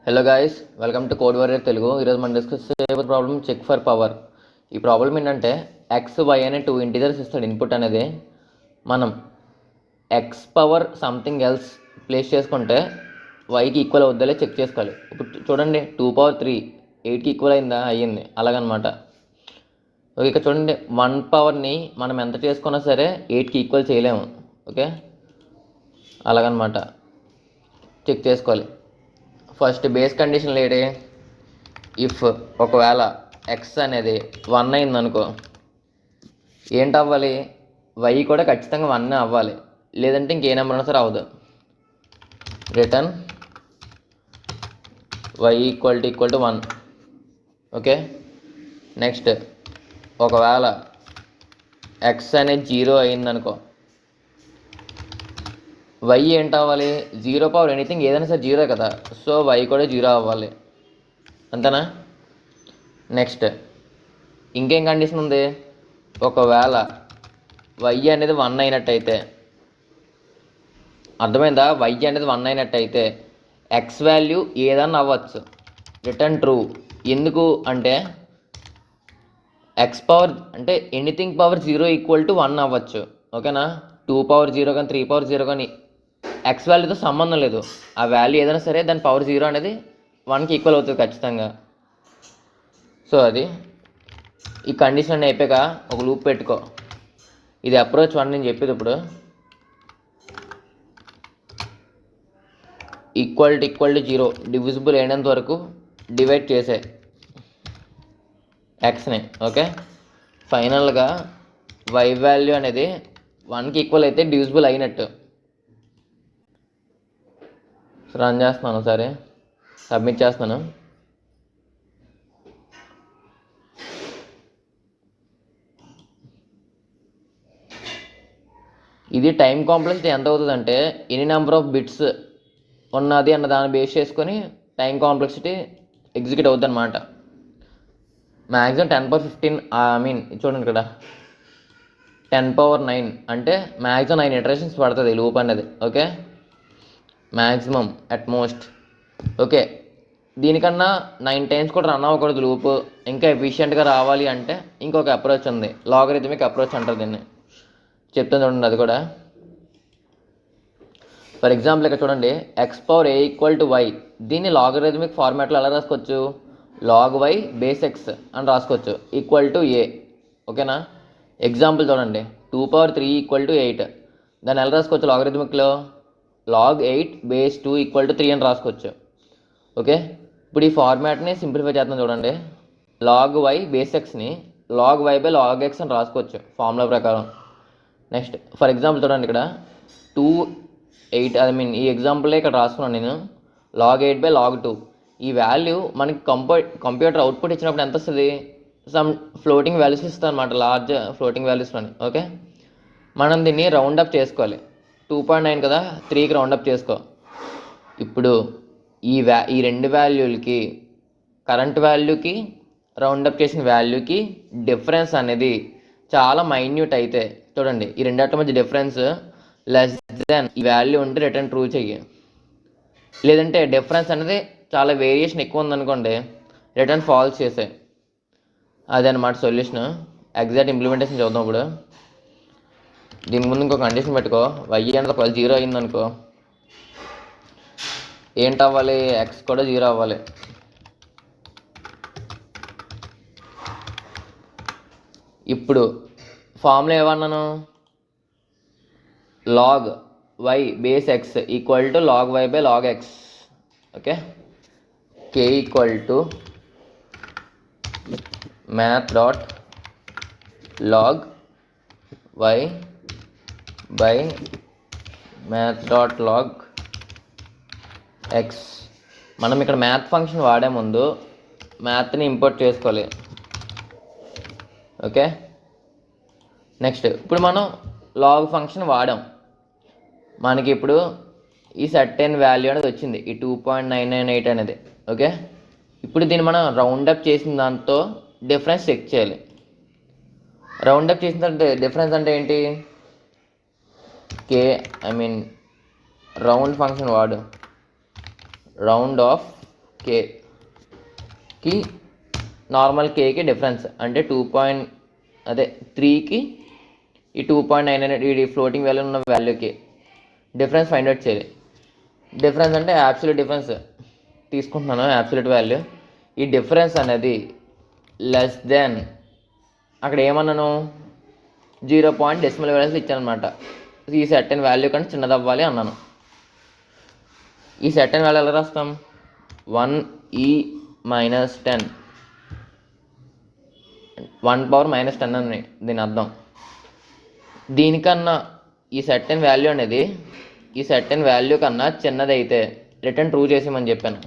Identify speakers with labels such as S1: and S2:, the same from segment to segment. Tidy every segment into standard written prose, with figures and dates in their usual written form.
S1: Hello guys, welcome to Code Warrior Telugu. ఈరోజు మనం discuss చేయబోయే ప్రాబ్లం చెక్ ఫర్ పవర్. ఈ ప్రాబ్లం ఏంటంటే ఎక్స్ వై అనే టూ ఇంటీజర్స్ ఇస్తాడు ఇన్పుట్ అనేది. మనం X power something else place చేసుకుంటే వైకి ఈక్వల్ అవుద్దా చెక్ చేసుకోవాలి. ఇప్పుడు చూడండి, 2 పవర్ 3 8కి ఈక్వల్ అయిందా? అయ్యింది. అలాగనమాట. ఓకే, ఇక్కడ చూడండి, 1 పవర్ని మనం ఎంత చేసుకున్నా సరే 8కి ఈక్వల్ చేయలేము. ఓకే, అలాగనమాట. చెక్ చేసుకోవాలి. ఫస్ట్ బేస్ కండిషన్లు ఏంటి? ఇఫ్ ఒకవేళ ఎక్స్ అనేది 1 అయిందనుకో, ఏంటి అవ్వాలి? వై కూడా ఖచ్చితంగా 1 అవ్వాలి, లేదంటే ఇంకే నెంబర్ అయినా సరే అవ్వదు. Return Y equal to 1. Okay, next ఒకవేళ ఎక్స్ అనేది 0 అయిందనుకో, వై ఏంటి అవ్వాలి? 0 పవర్ ఎనీథింగ్ ఏదైనా సరే 0 కదా, సో వై కూడా 0 అవ్వాలి. అంతేనా? నెక్స్ట్ ఇంకేం కండిషన్ ఉంది? ఒకవేళ వై అనేది 1 అయినట్టయితే, అర్థమైందా? వై అనేది 1 అయినట్టయితే ఎక్స్ వాల్యూ ఏదన్నా అవ్వచ్చు, రిటర్న్ ట్రూ. ఎందుకు అంటే ఎక్స్ పవర్ అంటే ఎనీథింగ్ పవర్ 0 ఈక్వల్ టు 1 అవ్వచ్చు. ఓకేనా? 2 పవర్ 0 కానీ 3 పవర్ 0 కానీ ఎక్స్ వాల్యూతో సంబంధం లేదు. ఆ వాల్యూ ఏదైనా సరే దాని పవర్ 0 అనేది 1కి ఈక్వల్ అవుతుంది ఖచ్చితంగా. సో అది ఈ కండిషన్ అన్నీ అయిపోయాక ఒక లూప్ పెట్టుకో. ఇది అప్రోచ్ 1 నేను చెప్పేది. ఇప్పుడు ఈక్వల్ టు 0 డివిజిబుల్ అయినంత వరకు డివైడ్ చేసే ఎక్స్ని. ఓకే, ఫైనల్గా వై వాల్యూ అనేది 1కి ఈక్వల్ అయితే డివిజిబుల్ అయినట్టు. రన్ చేస్తున్నాను, సరే సబ్మిట్ చేస్తున్నాను. ఇది టైం కాంప్లెక్సిటీ ఎంత అవుతుందంటే ఎన్ని నెంబర్ ఆఫ్ బిట్స్ ఉన్నది అన్న దాన్ని బేస్ చేసుకొని టైం కాంప్లెక్సిటీ ఎగ్జిక్యూట్ అవుతుంది అనమాట. మ్యాక్సిమం 10 పవర్ 15, ఐ మీన్ చూడండి ఇక్కడ 10 పవర్ 9 అంటే మ్యాక్సిమం 9 ఇటరేషన్స్ పడుతుంది లూప్ అనేది. Okay, maximum at most. Okay, దీనికన్నా 9 టైమ్స్ కూడా రన్ అవ్వకూడదు లూప్. ఇంకా ఎఫిషియెంట్గా రావాలి అంటే ఇంకొక అప్రోచ్ ఉంది, లాగరిథమిక్ అప్రోచ్ అంటారు దీన్ని. చెప్తాను చూడండి అది కూడా. ఫర్ ఎగ్జాంపుల్ ఇక్కడ చూడండి, X power A equal to Y. దీన్ని లాగరిథమిక్ ఫార్మాట్లో ఎలా రాసుకోవచ్చు? లాగ్ వై బేస్ ఎక్స్ అని రాసుకోవచ్చు, ఈక్వల్ టు ఏ. ఓకేనా? ఎగ్జాంపుల్ చూడండి, 2 పవర్ 3 ఈక్వల్ టు 8. దాన్ని ఎలా రాసుకోవచ్చు లాగరిథమిక్లో? లాగ్ 8 బేస్ 2 ఈక్వల్ టు 3 అని రాసుకోవచ్చు. ఓకే, ఇప్పుడు ఈ ఫార్మాట్ని సింప్లిఫై చేద్దాం చూడండి. లాగ్ వై బేస్ ఎక్స్ని log y by log x అని రాసుకోవచ్చు ఫార్ములా ప్రకారం. నెక్స్ట్ ఫర్ ఎగ్జాంపుల్ చూడండి, ఇక్కడ 2 8, ఐ మీన్ ఈ ఎగ్జాంపులే ఇక్కడ రాసుకున్నాను నేను. Log 8 by log 2. ఈ వాల్యూ మనకి కంప్యూటర్ అవుట్పుట్ ఇచ్చినప్పుడు ఎంత వస్తుంది? సమ్ ఫ్లోటింగ్ వాల్యూస్ ఇస్తుంది అనమాట, లార్జ్ ఫ్లోటింగ్ వాల్యూస్లోని. ఓకే, మనం దీన్ని రౌండ్ అప్ చేసుకోవాలి. 2.9 కదా, 3కి రౌండ్ అప్ చేసుకో. ఇప్పుడు ఈ రెండు వాల్యూలకి, కరెంట్ వాల్యూకి రౌండ్ అప్ చేసిన వాల్యూకి డిఫరెన్స్ అనేది చాలా మైన్యూట్ అయితే, చూడండి ఈ రెండింటి మధ్య డిఫరెన్స్ లెస్ దెన్ ఈ వాల్యూ ఉంటే రిటర్న్ ట్రూ చెయ్యి. లేదంటే డిఫరెన్స్ అనేది చాలా వేరియేషన్ ఎక్కువ ఉందనుకోండి, రిటర్న్ ఫాల్స్ చేసే. అదనమాట సొల్యూషన్. ఎగ్జాక్ట్ ఇంప్లిమెంటేషన్ చూద్దాం. ఇప్పుడు దీని ముందు ఇంకో కండిషన్ పెట్టుకో. వై అనేది 0 అయిందనుకో, ఏంటి అవ్వాలి? ఎక్స్ కూడా 0 అవ్వాలి. ఇప్పుడు ఫార్ములా ఏమన్నాను? Log y base x equal to log y by log x. Okay, k equal to math dot log y by math dot log x. మనం ఇక్కడ మ్యాథ్ ఫంక్షన్ వాడే ముందు మ్యాథ్ని ఇంపోర్ట్ చేసుకోవాలి. ఓకే, నెక్స్ట్ ఇప్పుడు మనం లాగ్ ఫంక్షన్ వాడాం, మనకి ఇప్పుడు ఈ సర్టెన్ వాల్యూ అనేది వచ్చింది, ఈ 2.998 అనేది. ఓకే, ఇప్పుడు దీన్ని మనం రౌండప్ చేసిన దాంతో డిఫరెన్స్ చెక్ చేయాలి. రౌండప్ చేసిన తర్వాత డిఫరెన్స్ అంటే ఏంటి? కే, ఐ మీన్ రౌండ్ ఫంక్షన్ వాడు, రౌండ్ ఆఫ్ కేకి నార్మల్ కేకి డిఫరెన్స్ అంటే 3కి ఈ 2.9 ఈ ఫ్లోటింగ్ వాల్యూ ఉన్న వాల్యూకి డిఫరెన్స్ ఫైండ్ అవుట్ చేయాలి. డిఫరెన్స్ అంటే యాబ్సల్యూట్ డిఫరెన్స్ తీసుకుంటున్నాను, యాబ్సల్యూట్ వాల్యూ. ఈ డిఫరెన్స్ అనేది లెస్ దెన్ అక్కడ ఏమన్నాను 0 డెసిమల్ వాల్యూస్ ఇచ్చాను అనమాట. ఈ సర్టెన్ వాల్యూ కంటే చిన్నది అవ్వాలి అన్నాను. ఈ సర్టెన్ వాల్యూ ఎలా రాస్తాం 1e - 10 1⁻−10 అని దీని అర్థం. దీనికన్నా ఈ సర్టెన్ వాల్యూ అనేది ఈ సర్టెన్ వాల్యూ కన్నా చిన్నది అయితే రిటర్న్ ట్రూ చేసేమని చెప్పాను.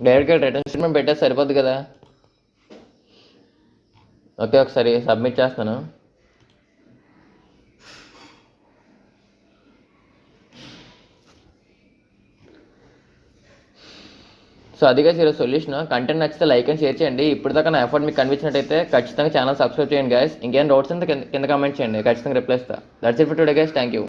S1: డైరెక్ట్గా రిటర్న్ స్టేట్మెంట్ పెట్టేసి సరిపోద్ది కదా. ఓకే, ఒకసారి సబ్మిట్ చేస్తాను. సో అదిగా ఈరోజు సొల్యూషన్. కంటెంట్ నచ్చితే లైక్ అండ్ షేర్ చేయండి. ఇప్పుడు దాకా నా ఎఫర్ట్ మీకు కనిపించినట్టయితే ఖచ్చితంగా ఛానల్ సబ్స్క్రైబ్ చేయండి గైస్. ఇంకేం డౌట్స్ ఉంటే కింద కామెంట్ చేయండి, ఖచ్చితంగా రిప్లై ఇస్తా. That's it for today guys, thank you.